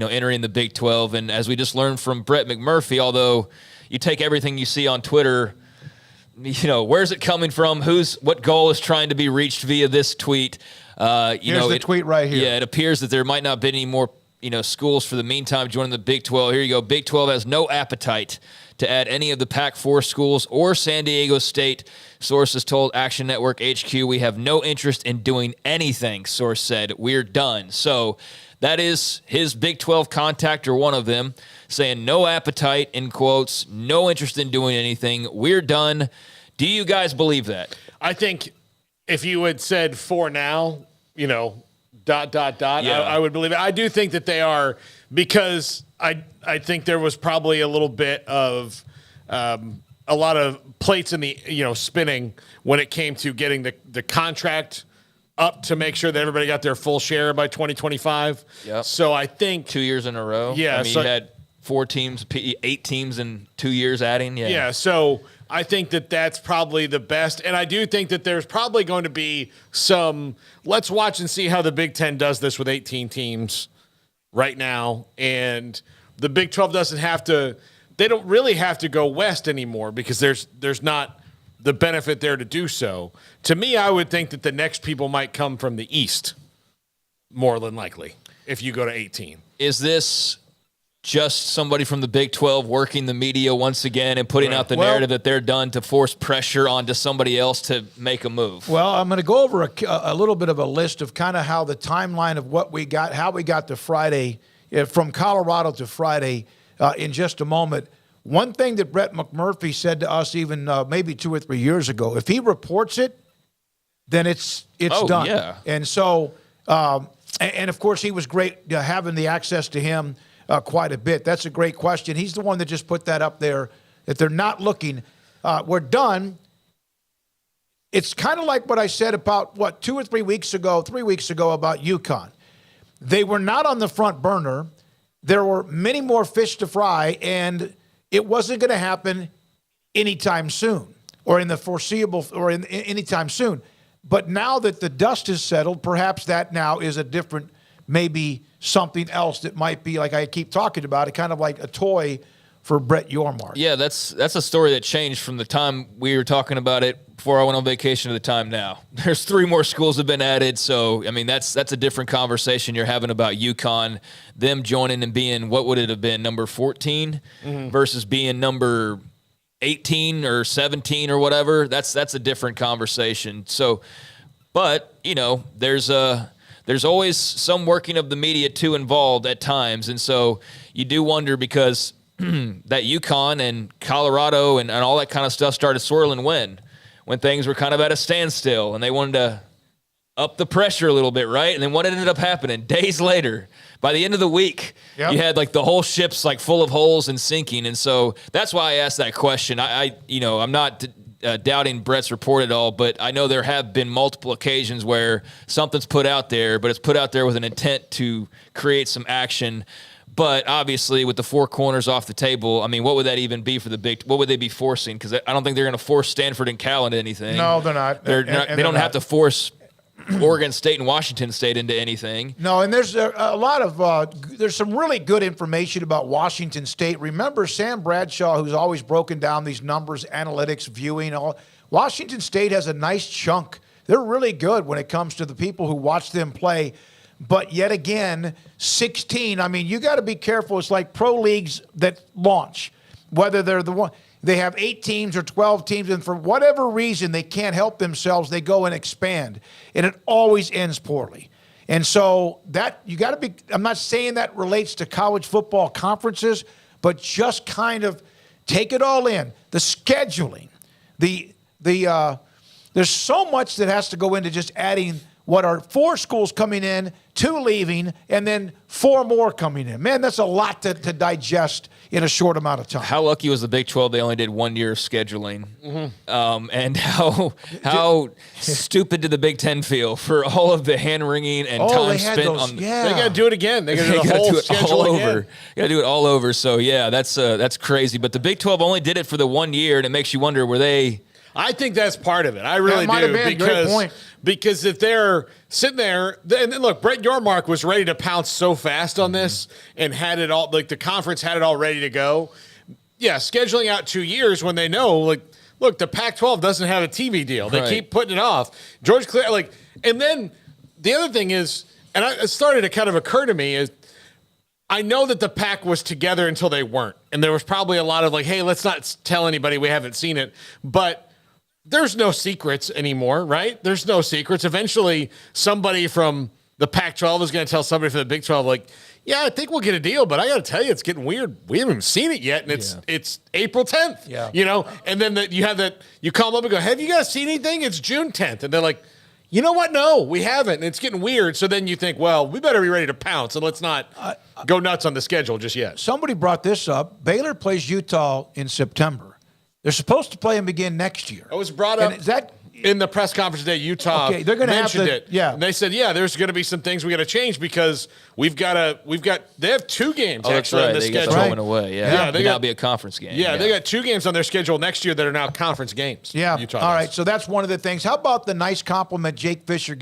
entering the Big 12. And as we just learned from Brett McMurphy, although you take everything you see on Twitter, where's it coming from? What goal is trying to be reached via this tweet? Here's the tweet right here. Yeah, it appears that there might not be any more, schools for the meantime joining the Big 12. Here you go. Big 12 has no appetite to add any of the Pac-4 schools or San Diego State. Sources told Action Network HQ, we have no interest in doing anything, source said. We're done. So that is his Big 12 contact, or one of them, saying no appetite, in quotes, no interest in doing anything. We're done. Do you guys believe that? I think if you had said for now, Yeah. I would believe it. I do think that they are, because I think there was probably a little bit of a lot of plates in the spinning when it came to getting the contract up to make sure that everybody got their full share by 2025. Yep. So I think 2 years in a row. Yeah, you had 4 teams, 8 teams in 2 years adding. Yeah. Yeah. So I think that that's probably the best. And I do think that there's probably going to be some, let's watch and see how the Big Ten does this with 18 teams right now. And the Big 12 they don't really have to go west anymore, because there's not the benefit there to do so. To me, I would think that the next people might come from the east, more than likely, if you go to 18. Is this just somebody from the Big 12 working the media once again and putting out the narrative that they're done to force pressure onto somebody else to make a move? Well, I'm going to go over a little bit of a list of kind of how the timeline of what we got, how we got to Friday, from Colorado to Friday in just a moment. One thing that Brett McMurphy said to us even maybe 2 or 3 years ago, if he reports it, then it's done. Yeah. And so, and of course, he was great having the access to him quite a bit. That's a great question. He's the one that just put that up there, that they're not looking. We're done. It's kind of like what I said about, 2 or 3 weeks ago about UConn. They were not on the front burner. There were many more fish to fry, and it wasn't going to happen anytime soon, or in the foreseeable, or in anytime soon. But now that the dust has settled, perhaps that now is a different, maybe something else that might be, like I keep talking about, it kind of like a toy for Brett Yormark. Yeah, that's a story that changed from the time we were talking about it before I went on vacation to the time now. There's 3 more schools have been added, so I mean that's a different conversation you're having about UConn, them joining and being, what would it have been, number 14 versus being number 18 or 17 or whatever. That's a different conversation. So, but there's always some working of the media too involved at times, and so you do wonder, because that UConn and Colorado and all that kind of stuff started swirling when things were kind of at a standstill, and they wanted to up the pressure a little bit, right? And then what ended up happening? Days later, by the end of the week, you had like the whole ship's like full of holes and sinking. And so that's why I asked that question. I'm not doubting Brett's report at all, but I know there have been multiple occasions where something's put out there, but it's put out there with an intent to create some action. But obviously, with the 4 corners off the table, I mean, what would that even be for the Big? What would they be forcing? Because I don't think they're going to force Stanford and Cal into anything. No, they're not. They don't have to force Oregon State and Washington State into anything. No, and there's a lot of there's some really good information about Washington State. Remember Sam Bradshaw, who's always broken down these numbers, analytics, viewing. All Washington State has a nice chunk. They're really good when it comes to the people who watch them play. But yet again, 16, I mean, you got to be careful. It's like pro leagues that launch, whether they're the one, they have 8 teams or 12 teams, and for whatever reason, they can't help themselves. They go and expand, and it always ends poorly. And so that you got to be, I'm not saying that relates to college football conferences, but just kind of take it all in. The scheduling, there's so much that has to go into just adding what are 4 schools coming in, 2 leaving, and then 4 more coming in. Man, that's a lot to digest in a short amount of time. How lucky was the Big 12? They only did 1 year of scheduling. And how stupid did the Big 10 feel for all of the hand-wringing and time spent on? They got to do it again. They got to do the whole schedule all again. over. Got to do it all over. So yeah, that's crazy. But the Big 12 only did it for the 1 year, and it makes you wonder: were they I think that's part of it. I really might do. have been. Great point. Because if they're sitting there, and then look, Brett Yormark was ready to pounce so fast on this and had it all, like the conference had it all ready to go. Yeah, scheduling out 2 years when they know, like, look, the Pac-12 doesn't have a TV deal. They keep putting it off. George Clear, like, and then the other thing is, and it started to kind of occur to me is, I know that the Pac was together until they weren't. And there was probably a lot of like, hey, let's not tell anybody we haven't seen it. But there's no secrets anymore, right? There's no secrets. Eventually, somebody from the Pac-12 is going to tell somebody from the Big 12, like, yeah, I think we'll get a deal, but I got to tell you, it's getting weird. We haven't even seen it yet, and it's April 10th. Yeah. You know, and then you call them up and go, have you guys seen anything? It's June 10th. And they're like, you know what? No, we haven't. And it's getting weird. So then you think, well, we better be ready to pounce, and let's not go nuts on the schedule just yet. Somebody brought this up. Baylor plays Utah in September. They're supposed to play them again next year. It was brought up in the press conference today. Utah they're going to mentioned it. Yeah, and they said, yeah, there's going to be some things we got to change because they have 2 games actually on the schedule. Right. Away. Yeah, they got to be a conference game. Yeah, they got 2 games on their schedule next year that are now conference games. Yeah. Utah All right, so that's one of the things. How about the nice compliment Jake Fisher